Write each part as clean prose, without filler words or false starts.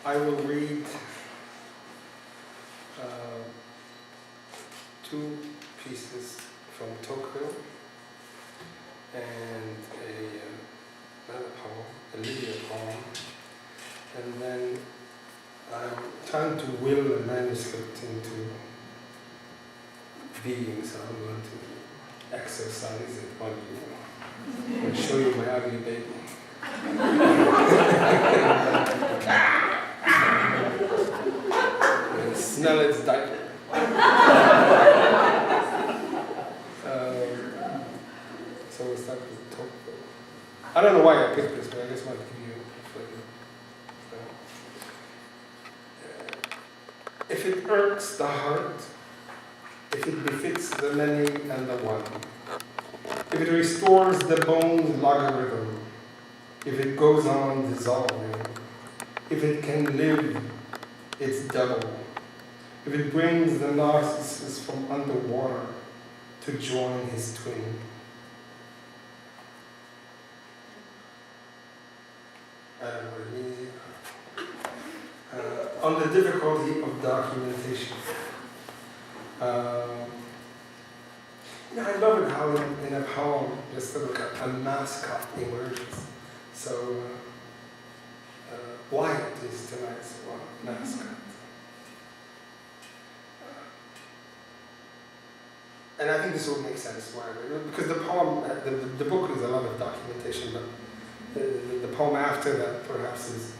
I will read two pieces from Tokyo and another poem, a Lydia poem, and then I'm trying to will a manuscript into being, so I'm going to exercise it on you and show you my ugly baby. And smell its diaper. So we'll start with Tokyo. I don't know why I picked this, but I just want to give you a flavor. If it irks the heart, if it befits the many and the one, if it restores the bone's logarithm, if it goes on dissolving, if it can live its double, if it brings the narcissus from underwater to join his twin. I don't know what it means. On the difficulty of documentation. I love it how in a poem just sort of a mascot emerges. So Wyatt is tonight's mascot. And I think this will make sense why, because the poem, the book is a lot of documentation, but the poem after that perhaps is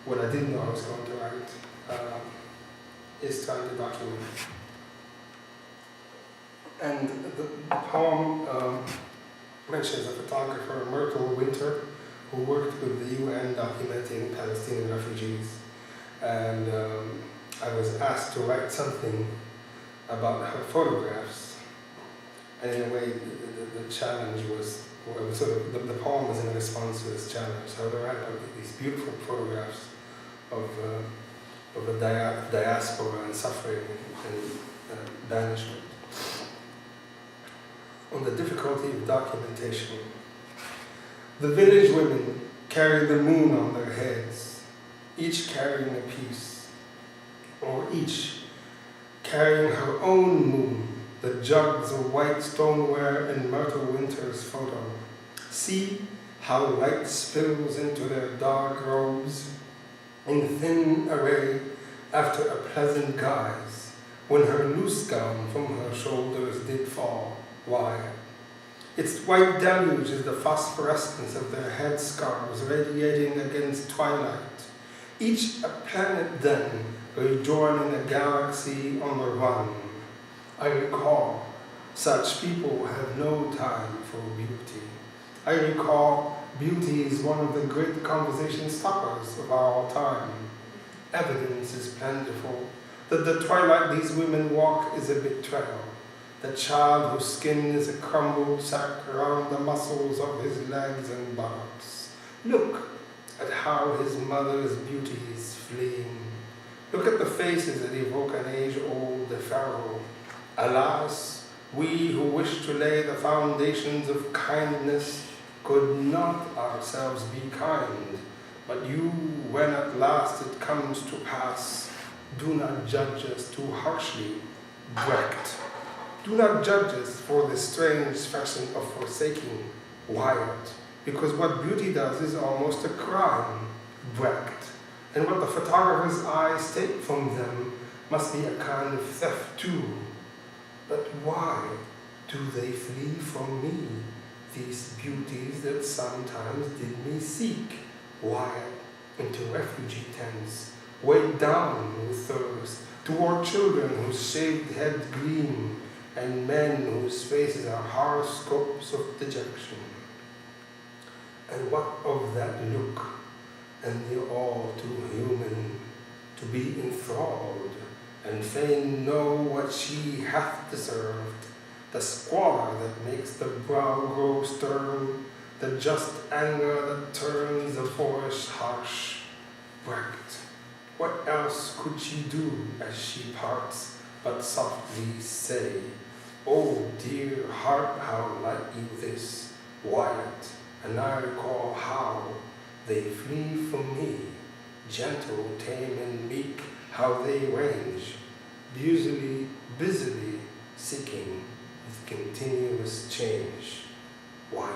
what I didn't know I was going to write, is trying to document. And the poem mentions a photographer, Myrtle Winter, who worked with the UN documenting Palestinian refugees. And I was asked to write something about her photographs. And in a way, the challenge was, sort of, the poem was in response to this challenge. So I write about these beautiful photographs of the diaspora and suffering and banishment. On the difficulty of documentation. The village women carry the moon on their heads, each carrying a piece, or each carrying her own moon, the jugs of white stoneware in Myrtle Winter's photo. See how light spills into their dark robes in thin array after a pleasant guise, when her loose gown from her shoulders did fall. Why? Its white deluge is the phosphorescence of their headscarves radiating against twilight. Each a planet then, rejoining a galaxy on the run. I recall, such people have no time for beauty. I recall, beauty is one of the great conversation stoppers of our time. Evidence is plentiful that the twilight these women walk is a betrayal. The child whose skin is a crumbled sack around the muscles of his legs and buttocks. Look at how his mother's beauty is fleeing. Look at the faces that evoke an age-old pharaoh. Alas, we who wish to lay the foundations of kindness could not ourselves be kind. But you, when at last it comes to pass, do not judge us too harshly, Brecht. Do not judge us for the strange fashion of forsaking, Wyatt, because what beauty does is almost a crime, Brecht. And what the photographer's eyes take from them must be a kind of theft too. But why do they flee from me, these beauties that sometimes did me seek, Wyatt, into refugee tents, weighed down with thirst, toward children whose shaved heads gleam, and men whose faces are horoscopes of dejection. And what of that look, and the all too human, to be enthralled, and fain know what she hath deserved, the squalor that makes the brow grow stern, the just anger that turns the voice harsh, Brecht. What else could she do as she parts, but softly say, oh dear heart, how like you this, Wyatt, and I recall how they flee from me, gentle, tame, and meek, how they range, busily seeking with continuous change. Wild.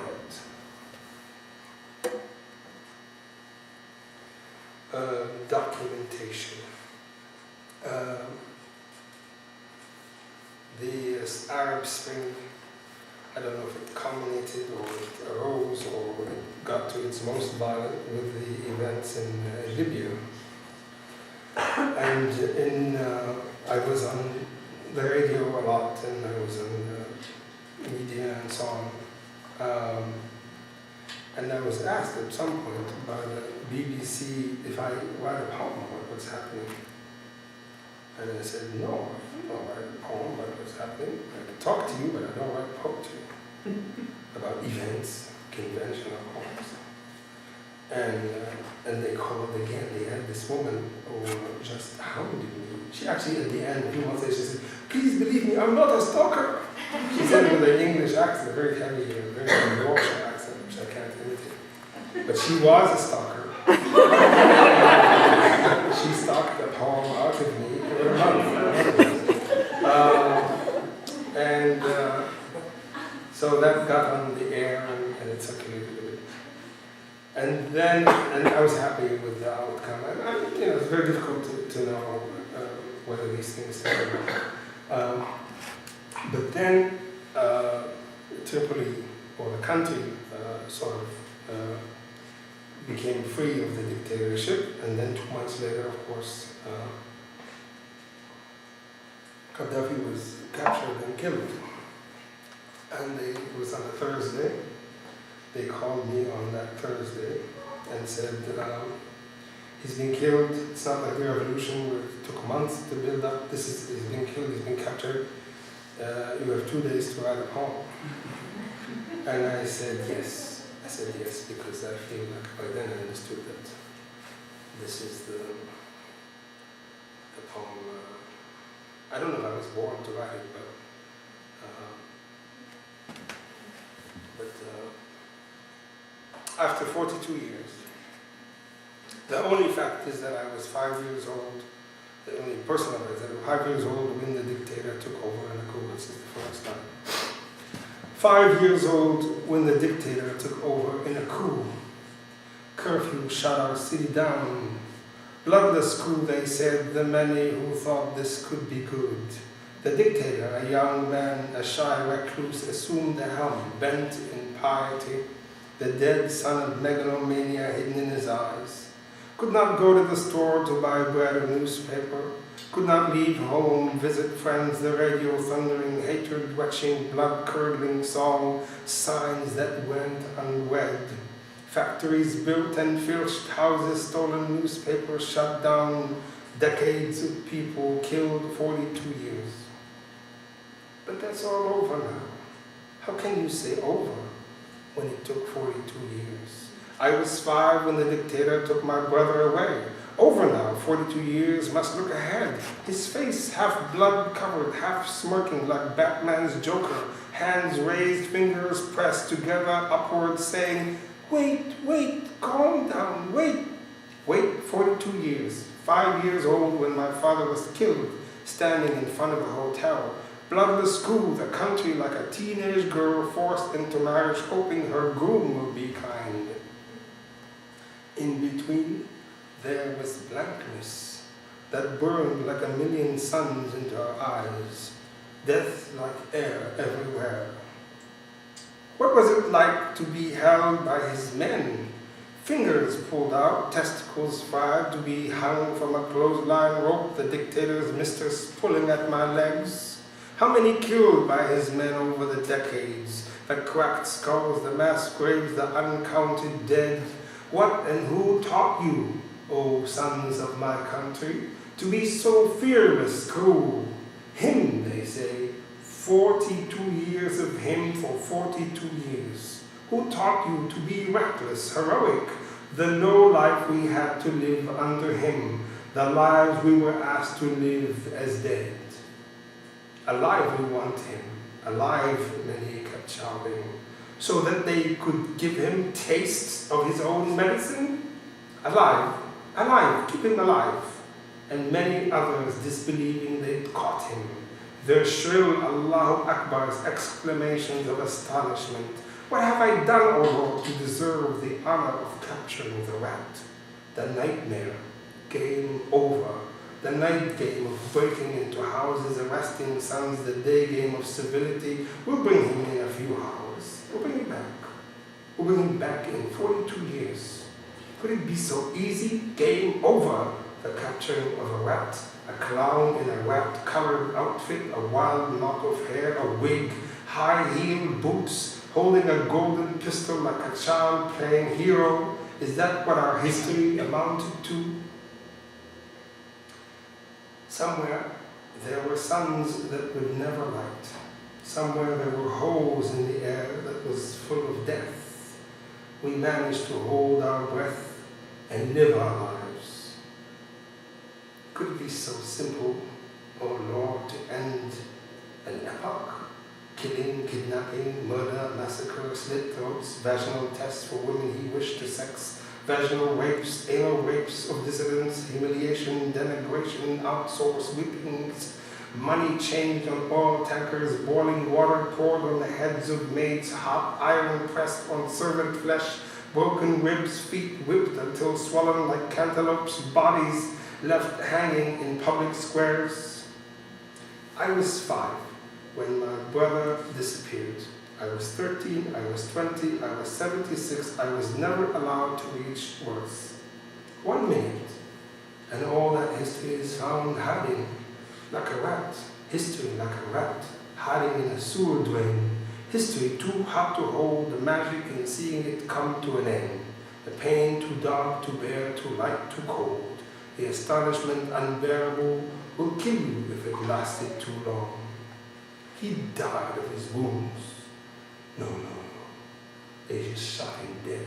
Documentation. The Arab Spring, I don't know if it culminated or it arose or it got to its most violent with the events in Libya. And I was on the radio a lot, and I was on media and so on. And I was asked at some point by the BBC if I write a poem about what's happening. And I said, no, I don't write a poem about what's happening. I can talk to you, but I don't write poetry about events, conventional poems. And they called again. They had this woman who just hounded me. She actually, at the end, a few months later, she said, please believe me, I'm not a stalker. She said it with an English accent, a very heavy, very Yorkshire accent, which I can't imitate. But she was a stalker. She stalked a poem out of me for a month. So that got on the air and it circulated a bit. And then, I was happy with the outcome. And it's very difficult to know whether these things happen. But then Tripoli, or the country, sort of became free of the dictatorship, and then 2 months later, of course, Gaddafi was captured and killed. And it was on a Thursday. They called me on that Thursday and said, he's been killed. It's not like the revolution where it took months to build up. He's been killed, he's been captured. You have 2 days to write a poem. And I said yes. I said yes because I feel like by then I understood that this is the poem. I don't know if I was born to write it, but after 42 years, the only fact is that I was 5 years old. The only person I was 5 years old when the dictator took over in a coup. This is the first time. 5 years old when the dictator took over in a coup. Curfew shut our city down. Bloodless coup, they said, the many who thought this could be good. The dictator, a young man, a shy recluse, assumed the helm, bent in piety, the dead son of megalomania hidden in his eyes. Could not go to the store to buy bread or newspaper, could not leave home, visit friends, the radio thundering, hatred-wetching, blood-curdling song, signs that went unread. Factories built and filched, houses stolen, newspapers shut down, decades of people killed, 42 years. But that's all over now. How can you say over when it took 42 years? I was 5 when the dictator took my brother away. Over now, 42 years, must look ahead. His face half blood-covered, half smirking like Batman's Joker, hands raised, fingers pressed together upward, saying, wait, calm down, wait. Wait 42 years, 5 years old when my father was killed, standing in front of a hotel. Bloodless school, the country like a teenage girl forced into marriage, hoping her groom will be kind. In between, there was blankness that burned like a million suns into her eyes, death like air everywhere. What was it like to be held by his men? Fingers pulled out, testicles fried, to be hung from a clothesline rope, the dictator's mistress pulling at my legs? How many killed by his men over the decades? The cracked skulls, the mass graves, the uncounted dead. What and who taught you, O sons of my country, to be so fearless, cruel? Him, they say, 42 years of him for 42 years. Who taught you to be reckless, heroic, the low life we had to live under him, the lives we were asked to live as dead? Alive we want him, alive, many kept shouting, so that they could give him tastes of his own medicine? Alive, alive, keep him alive. And many others disbelieving they'd caught him. Their shrill Allahu Akbar's exclamations of astonishment. What have I done, O Lord, to deserve the honor of capturing the rat? The nightmare, game over. The night game of breaking into houses, arresting sons, the day game of civility. We'll bring him in a few hours. We'll bring him back. We'll bring him back in 42 years. Could it be so easy? Game over. The capturing of a rat, a clown in a rat-colored outfit, a wild knot of hair, a wig, high-heeled boots, holding a golden pistol like a child playing hero. Is that what our history amounted to? Somewhere there were suns that would never light. Somewhere there were holes in the air that was full of death. We managed to hold our breath and live our lives. Could it be so simple, oh Lord, to end an epoch? Killing, kidnapping, murder, massacre, slit throats, vaginal tests for women he wished to sex, vaginal rapes, anal rapes of dissidents, humiliation, denigration, outsourced whippings, money changed on oil tankers, boiling water poured on the heads of maids, hot iron pressed on servant flesh, broken ribs, feet whipped until swollen like cantaloupes, bodies left hanging in public squares. I was 5 when my brother disappeared. I was 13, I was 20, I was 76. I was never allowed to reach words. 1 minute, and all that history is found hiding like a rat. History like a rat, hiding in a sewer drain. History too hot to hold, the magic in seeing it come to an end. The pain too dark to bear, too light, too cold. The astonishment unbearable will kill you if it lasted too long. He died of his wounds. No. They just shot him dead.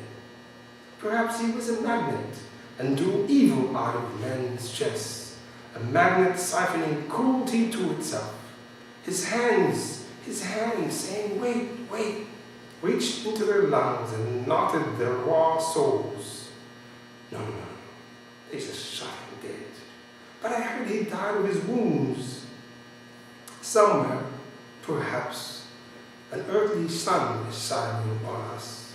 Perhaps he was a magnet and drew evil out of men's chests. A magnet siphoning cruelty to itself. His hands saying, wait, reached into their lungs and knotted their raw souls. No. They just shot him dead. But I heard he died of his wounds. Somewhere, perhaps, an earthly sun is shining on us.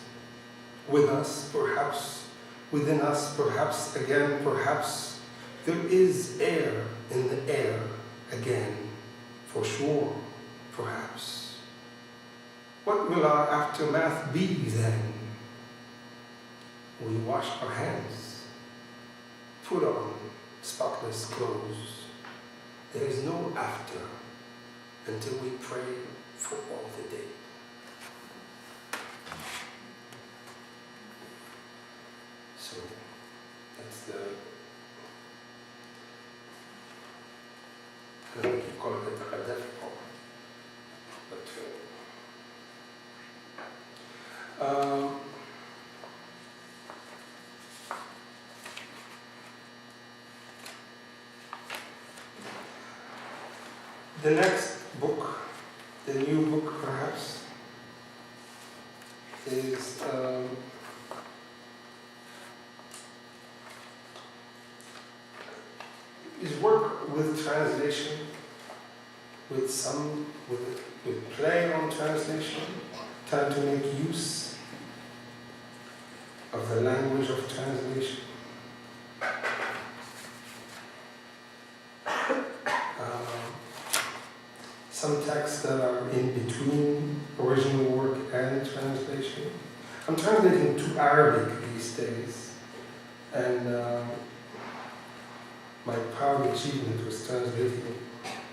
With us, perhaps, within us, perhaps, again, perhaps, there is air in the air again, for sure, perhaps. What will our aftermath be then? We wash our hands. Put on spotless clothes. There is no after until we pray for all the day. So that's the, I don't know if you call it the Qadaf part, but the next book, the new book perhaps, is work with translation, with play on translation, trying to make use of the language of translation. Some texts that are in between original work and translation. I'm translating to Arabic these days, and my proud achievement was translating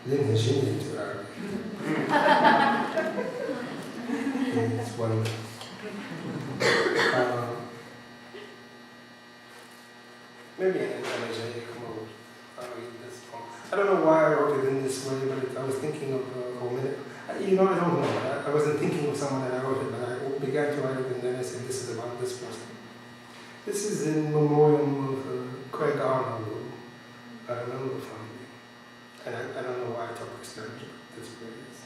Limhajini to Arabic. It's wonderful. Maybe an elegiac mode. I'll read this poem. I don't know why I wrote it in this way, but I was thinking of Homer. I don't know. I wasn't thinking of someone and I wrote it, but I began to write it and then I said, this is about this person. This is in memoriam of Craig Arnold, who I remember fondly. And I don't know why I took this language, but this way it is.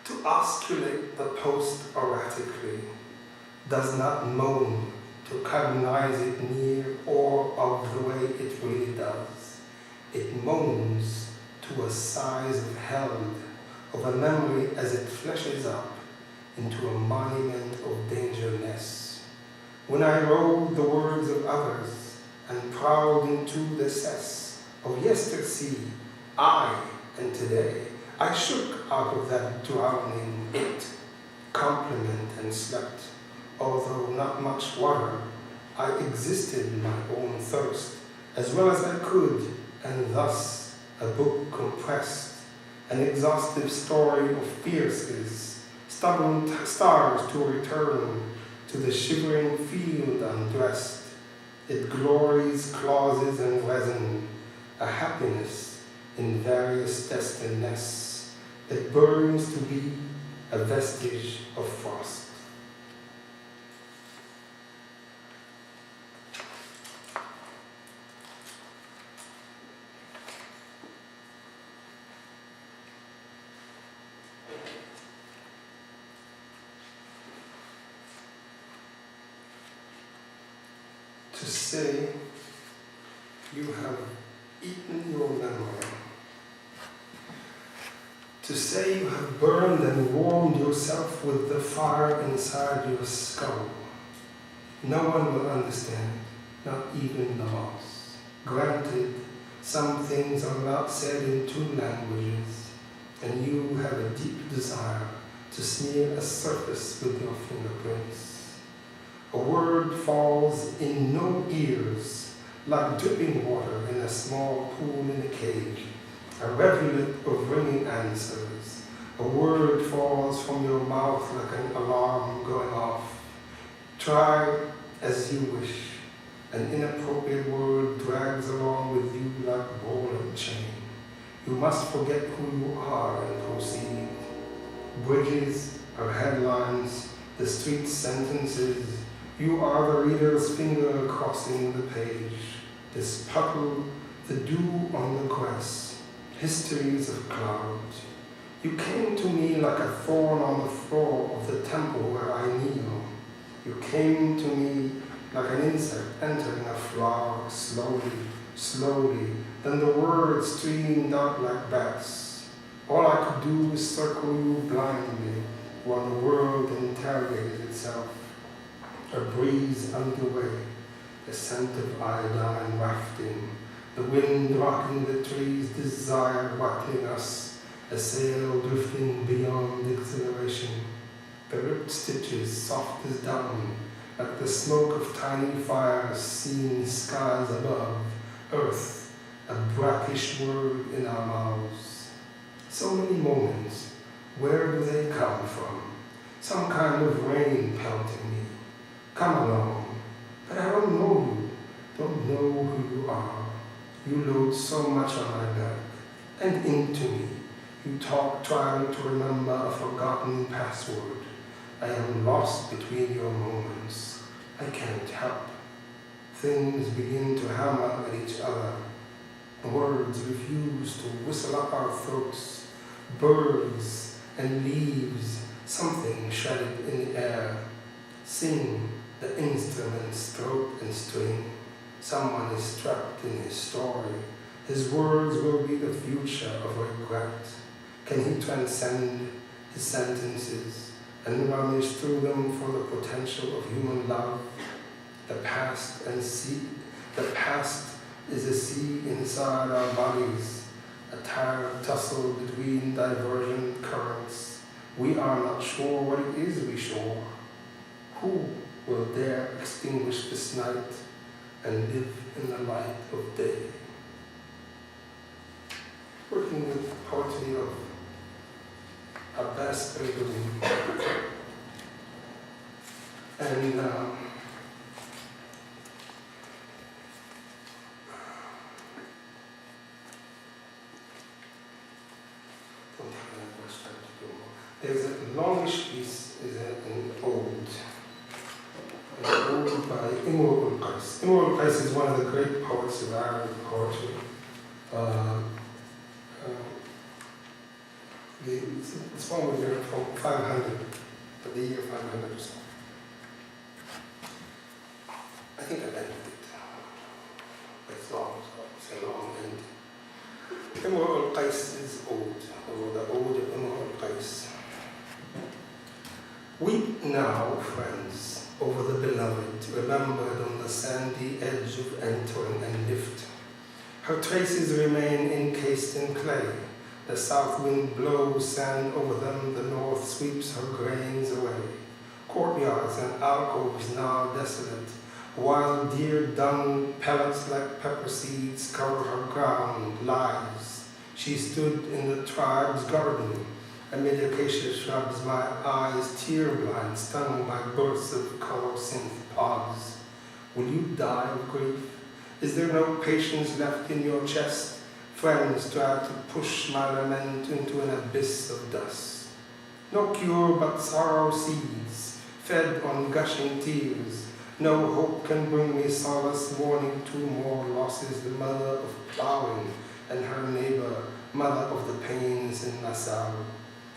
To osculate the post erratically does not moan, to cognize it near or moans to a size of held of a memory as it fleshes up into a monument of dangerousness. When I rode the words of others and prowled into the cess of yesterday, I and today, I shook out of that drowning it, compliment and slept. Although not much water, I existed in my own thirst as well as I could, and thus a book compressed, an exhaustive story of fierces, stubborn stars to return to the shivering field undressed. It glories clauses and resin, a happiness in various destinedness. It burns to be a vestige of frost. To say you have eaten your memory. To say you have burned and warmed yourself with the fire inside your skull. No one will understand, not even the lost. Granted, some things are not said in two languages, and you have a deep desire to smear a surface with your fingerprints. A word falls in no ears, like dripping water in a small pool in a cave, a rivulet of ringing answers. A word falls from your mouth like an alarm going off. Try as you wish. An inappropriate word drags along with you like ball and chain. You must forget who you are and proceed. Bridges are headlines, the street sentences. You are the reader's finger crossing the page. This puddle, the dew on the grass, histories of clouds. You came to me like a thorn on the floor of the temple where I kneel. You came to me like an insect entering a flower, slowly, slowly. Then the words streamed out like bats. All I could do was circle you blindly while the world interrogated itself. A breeze underway, a scent of iodine wafting, the wind rocking the trees, desire rattling us, a sail drifting beyond exhilaration. The ripped stitches soft as down, like the smoke of tiny fires seen skies above, earth, a brackish word in our mouths. So many moments, where do they come from? Some kind of rain pelting me. Come along, but I don't know you, don't know who you are. You load so much on my back and into me. You talk trying to remember a forgotten password. I am lost between your moments. I can't help. Things begin to hammer at each other. Words refuse to whistle up our throats. Birds and leaves, something shredded in the air. Sing the instrument's throat and string. Someone is trapped in his story. His words will be the future of regret. Can he transcend his sentences and rummage through them for the potential of human love? The past and sea. The past is a sea inside our bodies, a tired tussle between divergent currents. We are not sure what it is we shore. Who will dare extinguish this night and live in the light of day? Working with poetry of Abbas Beydouni. And there's a longish piece, is an ode. An ode by Imr al-Qais. Imr al-Qais is one of the great poets of Arabic poetry. It's one we learned from 500, but the year 500 or so. I think I ended it. But it's long, so it's a long end. Imr al-Qais is ode, or the ode of Imr al-Qais. Weep now, friends, over the beloved, remembered on the sandy edge of entering and lift. Her traces remain encased in clay. The south wind blows sand over them, the north sweeps her grains away. Courtyards and alcoves now desolate, wild deer dung pellets like pepper seeds cover her ground, lies. She stood in the tribe's garden, amid acacia shrubs, my eyes tear-blind, stung by bursts of color synth pods. Will you die of grief? Is there no patience left in your chest? Friends try to push my lament into an abyss of dust. No cure but sorrow seeds, fed on gushing tears. No hope can bring me solace, mourning two more losses, the mother of plowing and her neighbor, mother of the pains in Nassau.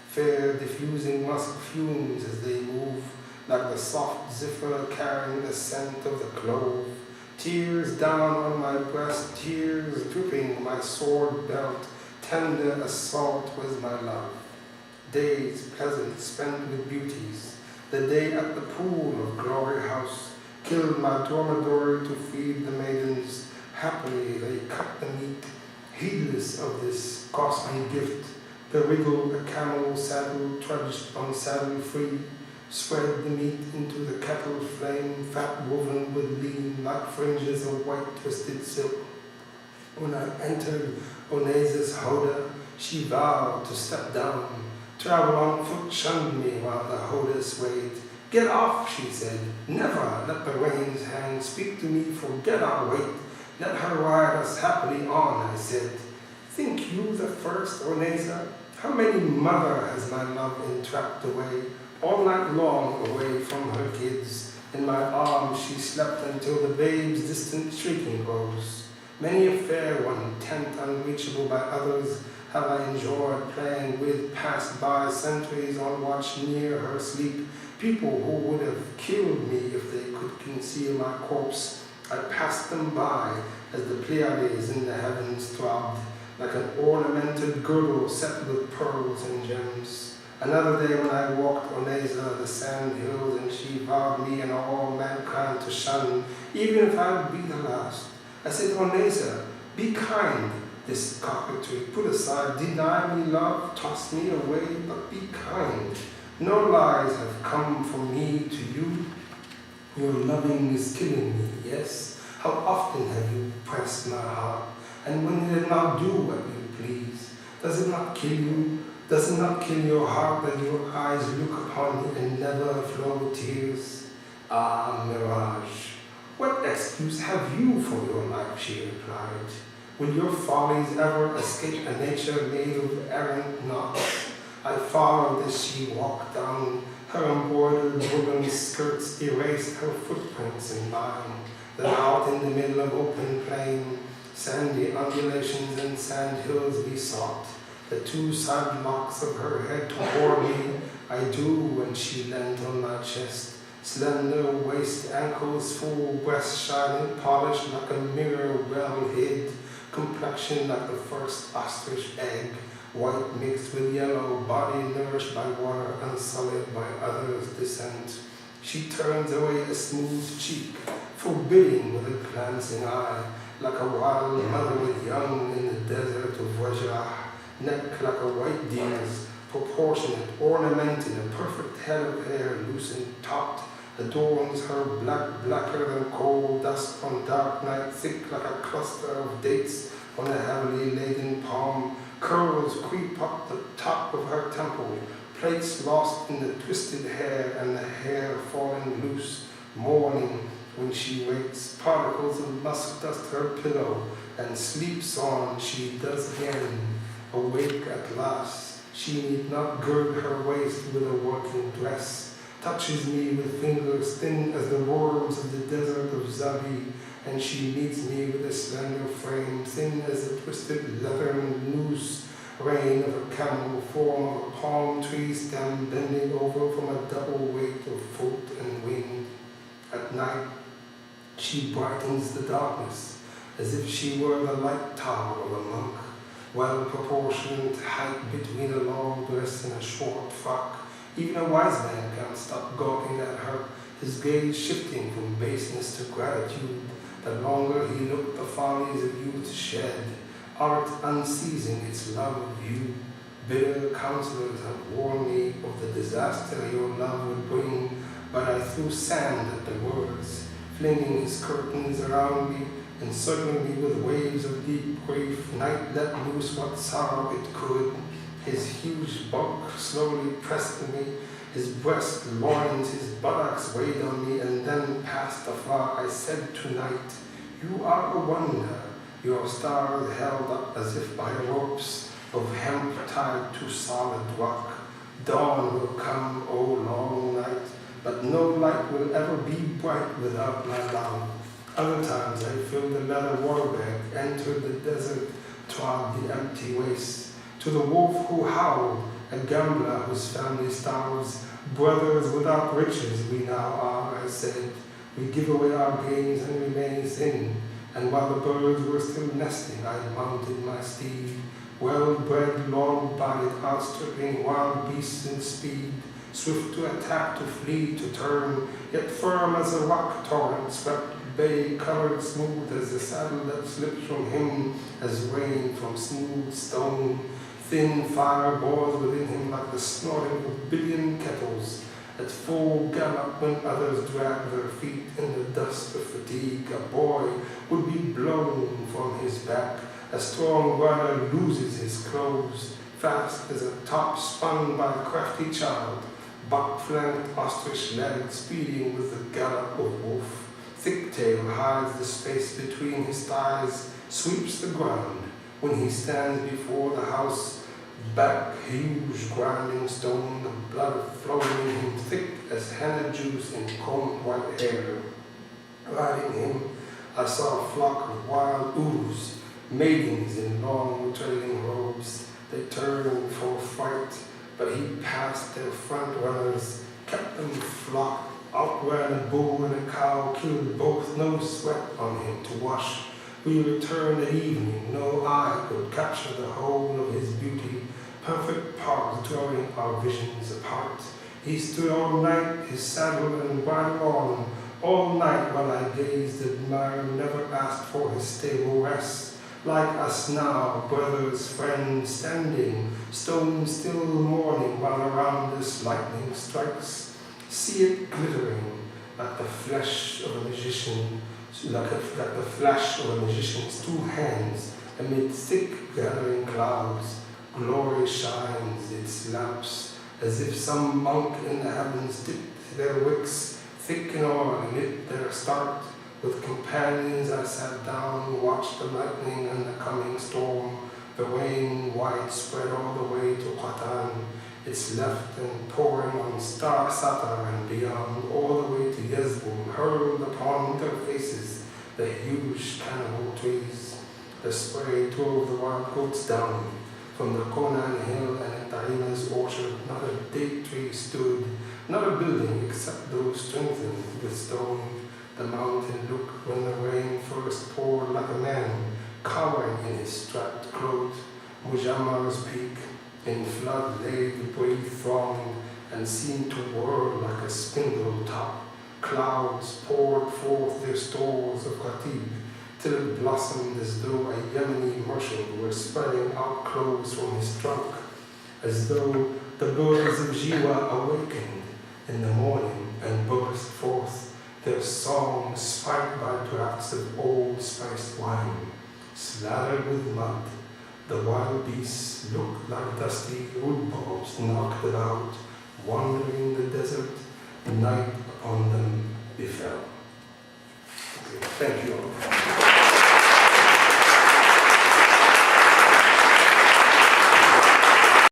Fair diffusing musk fumes as they move, like the soft zephyr carrying the scent of the clove. Tears down on my breast, tears dripping my sword belt, tender assault was my love. Days pleasant spent with beauties, the day at the pool of Glory House, killed my dromedary to feed the maidens. Happily they cut the meat, heedless of this costly gift. The riddle a camel saddle trudged on saddle free, spread the meat into the kettle flame, fat woven with lean, like fringes of white twisted silk. When I entered Oneza's Hoda, she vowed to step down. Travel on foot shunned me while the Hoda swayed. Get off, she said, never let the reins hang, speak to me, forget our weight. Let her ride us happily on, I said. Think you the first, Oneza? How many mother has my love entrapped away? All night long away from her kids. In my arms she slept until the babe's distant shrieking rose. Many a fair one, tent unreachable by others, have I enjoyed playing with, passed by centuries on watch near her sleep. People who would have killed me if they could conceal my corpse. I passed them by as the Pleiades in the heavens throbbed, like an ornamented girdle set with pearls and gems. Another day when I walked Oneza, the sand hills, and she vowed me and all mankind to shun, even if I would be the last. I said, Oneza, be kind. This coquetry put aside, deny me love, toss me away, but be kind. No lies have come from me to you. Your loving is killing me, yes. How often have you pressed my heart? And when did it not do what you please? Does it not kill you? Does it not kill your heart that your eyes look upon me and never flow tears? Ah, mirage, what excuse have you for your life, she replied. Will your follies ever escape a nature made of errant knots? I followed as she walked down. Her embroidered woven skirts erased her footprints in mine. Then out in the middle of open plain, sandy undulations and sand hills we sought. The two side locks of her head toward me, I do when she leaned on my chest. Slender waist, ankles full, breast shining, polished like a mirror well hid, complexion like the first ostrich egg, white mixed with yellow, body nourished by water, unsullied by others' descent. She turns away a smooth cheek, forbidding with a glancing eye, like a wild mother with young in the desert of Wajrah, neck like a white deer's, proportionate, ornamented, a perfect head of hair, loose and topped, adorns her blacker than coal dust on dark night, thick like a cluster of dates on a heavily laden palm. Curls creep up the top of her temple, plaits lost in the twisted hair and the hair falling loose, mourning when she wakes. Particles of musk dust her pillow, and sleeps on, she does again. Awake at last, she need not gird her waist with a working dress, touches me with fingers thin as the worms of the desert of Zabi, and she meets me with a slender frame, thin as a twisted leathern noose, rein of a camel, form of a palm tree stem bending over from a double weight of foot and wing. At night, she brightens the darkness, as if she were the light tower of a monk. well-proportioned height between a long dress and a short frock. Even a wise man can't stop gawking at her, his gaze shifting from baseness to gratitude. The longer he looked, the follies of youth shed, art unceasing its love of you. Bitter counselors have warned me of the disaster your love would bring, but I threw sand at the words, flinging his curtains around me, encircling me with waves of deep grief. Night let loose what sorrow it could. His huge bulk slowly pressed me, his breast, loins, his buttocks weighed on me, and then passed afar. I said tonight, you are a wonder, your stars held up as if by ropes of hemp tied to solid rock. Dawn will come, O long night, but no light will ever be bright without my love. Other times I filled the leather water bag, entered the desert, trod the empty waste. To the wolf who howled, a gambler whose family starves, brothers without riches we now are, I said. We give away our gains and remain thin, and while the birds were still nesting, I mounted my steed, well-bred, long-bodied, outstripping wild beasts in speed, swift to attack, to flee, to turn, yet firm as a rock torrent swept bay, colored smooth as the saddle that slips from him as rain from smooth stone. Thin fire boils within him like the snorting of billion kettles. At full gallop when others drag their feet in the dust of fatigue, a boy would be blown from his back. A strong runner loses his clothes, fast as a top spun by a crafty child. Buck-flanked ostrich-led, speeding with the gallop of wolf. Thick tail hides the space between his thighs, sweeps the ground. When he stands before the house, back huge grinding stone, the blood flowing in him thick as henna juice in combed white hair. Riding him, I saw a flock of wild ewes, maidens in long trailing robes. They turned for fight, but he passed their front runners, kept them flocked, outran a bull and a cow, killed both, no sweat on him to wash. We returned at evening, no eye could capture the whole of his beauty, perfect parts drawing our visions apart. He stood all night, his saddle and bridle on, all night while I gazed, admired, never asked for his stable rest. Like us now, brothers, friends, standing, stone still mourning while around us lightning strikes. See it glittering like the flesh of a magician, like the flash of a magician's two hands amid thick gathering clouds. Glory shines its lamps, as if some monk in the heavens dipped their wicks thick in oil and lit their start. With companions I sat down, watched the lightning and the coming storm. The rain widespread all the way to Qatan, its left and pouring on Star Satar and beyond, all the way to Yazbum, hurled upon their faces the huge cannibal trees. The spray drove the wild goats down. From the Conan Hill and at Tarina's orchard, not a date tree stood, not a building except those strengthened with stone. The mountain looked when the rain first poured like a man, cowering in his strapped cloth. Mujammar's peak in flood lay the brave throng and seemed to whirl like a spindle top. Clouds poured forth their stores of Khatib, till it blossomed as though a Yemeni merchant were spreading out clothes from his trunk, as though the birds of Jiwa awakened in the morning and burst forth, their song spiked by draughts of old spiced wine. Slathered with mud, the wild beasts looked like dusty wood bulbs knocked about, wandering the desert, night upon them befell. Okay, thank you all.